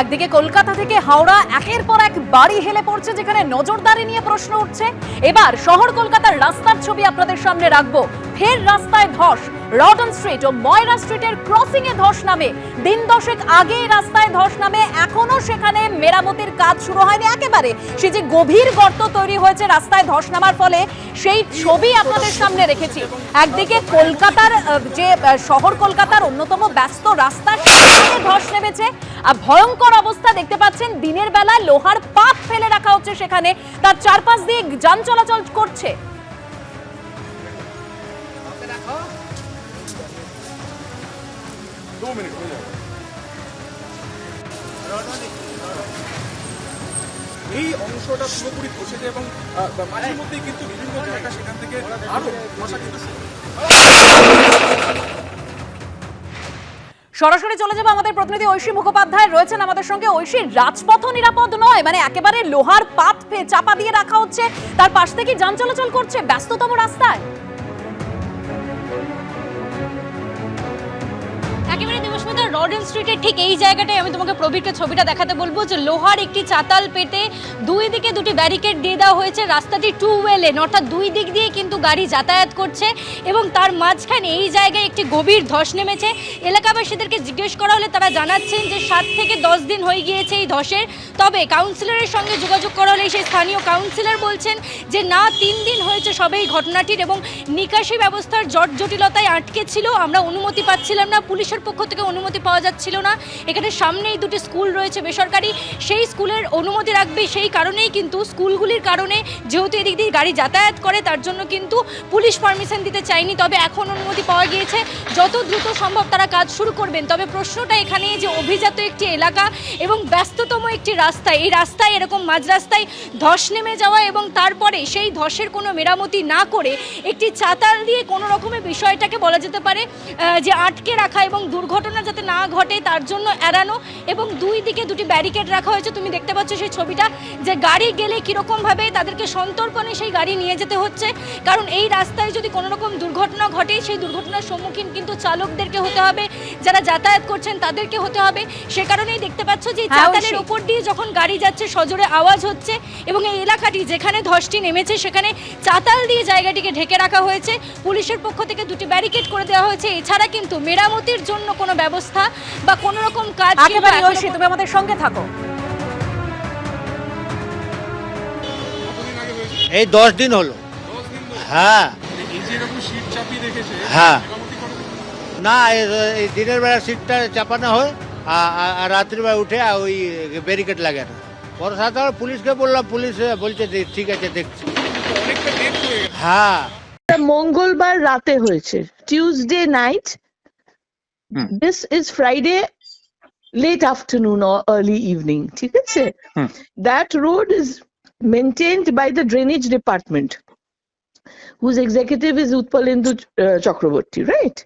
একদিকে কলকাতা থেকে হাওড়া একের পর এক বাড়ি হেলে পড়ছে, যেখানে নজরদারি নিয়ে প্রশ্ন উঠছে। এবার শহর কলকাতার রাস্তার ছবি আপনাদের সামনে রাখবো। ফের রাস্তায় ধস, রডন স্ট্রিট ও ময়রা স্ট্রিটের ক্রসিং এ ধস নামে। দিন দশেক আগে রাস্তায় ধস নামে, এখনো সেখানে মেরামতির কাজ শুরু হয়নি একেবারে। সে যে গভীর গর্ত তৈরি হয়েছে রাস্তায় ধস নামার ফলে, সেই ছবি আপনাদের সামনে রেখেছি। একদিকে কলকাতার যে শহর কলকাতার অন্যতম ব্যস্ত রাস্তা, সেখানে ধস নেমেছে। আর ভয়ঙ্কর অবস্থা দেখতে পাচ্ছেন, দিনের বেলা লোহার পাত ফেলে রাখা হচ্ছে সেখানে, তার চারপাশ দিয়ে যান চলাচল করছে। এই অংশটা পুরোপুরি ধসেছে এবং মাঝের মধ্যেই কিন্তু বিভিন্ন জায়গা সেখান থেকে আরো ধসা কিন্তু সরাসরি চলে যাবো আমাদের প্রতিনিধি ঐশী মুখোপাধ্যায় রয়েছেন আমাদের সঙ্গে। ঐশী, রাজপথ নিরাপদ নয়, মানে একেবারে লোহার পাত চাপা দিয়ে রাখা হচ্ছে, তার পাশ থেকে যান চলাচল করছে ব্যস্ততম রাস্তায়। একেবারে দেবস্মিতা, রডন স্ট্রিটের ঠিক এই জায়গাটায় আমি তোমাকে প্রবীরকে ছবিটা দেখাতে বলবো, যে লোহার একটি চাতাল পেতে দুই দিকে দুটি ব্যারিকেড দিয়ে দেওয়া হয়েছে। রাস্তাটি টু ওয়ে লেন, অর্থাৎ দুই দিক দিয়ে কিন্তু গাড়ি যাতায়াত করছে এবং তার মাঝখানে এই জায়গায় একটি গভীর ধস নেমেছে। এলাকাবাসীদেরকে জিজ্ঞেস করা হলে তারা জানাচ্ছেন যে 7 থেকে 10 দিন হয়ে গিয়েছে এই ধসের। তবে কাউন্সিলরের সঙ্গে যোগাযোগ করা হলে সেই স্থানীয় কাউন্সিলর বলছেন যে না, 3 দিন হয়েছে সবে এই ঘটনাটির, এবং নিকাশি ব্যবস্থার জটিলতায় আটকে ছিল। আমরা অনুমতি পাচ্ছিলাম না, পুলিশের পক্ষ থেকে অনুমতি পাওয়া যাচ্ছিল না। এখানে সামনেই দুটি স্কুল রয়েছে বেসরকারি, সেই স্কুলের অনুমতি রাখবে, সেই কারণেই কিন্তু স্কুলগুলির কারণে যেহেতু এদিক দিয়ে গাড়ি যাতায়াত করে, তার জন্য কিন্তু পুলিশ পারমিশন দিতে চায়নি। তবে এখন অনুমতি পাওয়া গিয়েছে, যত দ্রুত সম্ভব তারা কাজ শুরু করবেন। তবে প্রশ্নটা এখানে যে অভিজাত একটি এলাকা এবং ব্যস্ততম একটি রাস্তা, এই রাস্তায় এরকম মাঝ রাস্তায় ধস নেমে যাওয়া এবং তারপরে সেই ধসের কোনো মেরামতি না করে একটি চাতাল দিয়ে কোনো রকমের বিষয়টাকে বলা যেতে পারে যে আটকে রাখা এবং দুর্ঘটনা যাতে না ঘটে তার জন্য এড়ানো, এবং দুই দিকে দুটি ব্যারিকেড রাখা হয়েছে। তুমি দেখতে পাচ্ছ সেই ছবিটা, যে গাড়ি গেলে কীরকমভাবে তাদেরকে সন্তর্পণে সেই গাড়ি নিয়ে যেতে হচ্ছে, কারণ এই রাস্তায় যদি কোনো রকম দুর্ঘটনা ঘটে সেই দুর্ঘটনার সম্মুখীন কিন্তু চালকদেরকে হতে হবে, যারা যাতায়াত করছেন তাদেরকে হতে হবে। সে কারণেই দেখতে পাচ্ছ যে চাতালের উপর দিয়ে যখন গাড়ি যাচ্ছে সজোরে আওয়াজ হচ্ছে, এবং এই এলাকাটি যেখানে ধসটি নেমেছে সেখানে চাতাল দিয়ে জায়গাটিকে ঢেকে রাখা হয়েছে। পুলিশের পক্ষ থেকে দুটি ব্যারিকেড করে দেওয়া হয়েছে। এছাড়া কিন্তু মেরামতির জন্য কোনো ব্যবস্থা বা কোনো রকম কাজ একেবারে ঐশী, তুমি আমাদের সঙ্গে থাকো। এই 10 দিন হলো। হ্যাঁ, হ্যাঁ, না এই দিনের বেলা সিটটা চাপানো হয় আর রাত্রিবেলা উঠে ওই ব্যারিকেড লাগে না। পরে সাধারণ পুলিশকে বললাম, পুলিশ বলছে ঠিক আছে দেখছি। হ্যাঁ, মঙ্গলবার রাতে হয়েছে, Tuesday night. This is Friday late afternoon or early evening. ঠিক আছে? That road is maintained by the drainage department, whose executive is Utpalendu Chakraborty, right?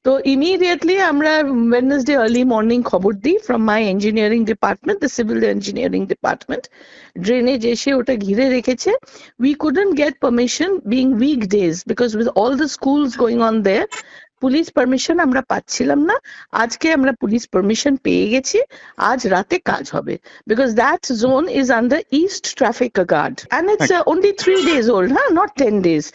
So immediately আমরা Wednesday early morning খবর দিই from my engineering department, the civil engineering department. Drainage এসে ওটা ঘিরে রেখেছে. We couldn't get permission being weekdays because with all the schools going on there, police permission আমরা পাচ্ছিলাম না। আজকে আমরা পুলিশ পারমিশন পেয়ে গেছি, আজ রাতে কাজ হবে, because that zone is under East Traffic Guard and it's only 3 days old, not 10 days.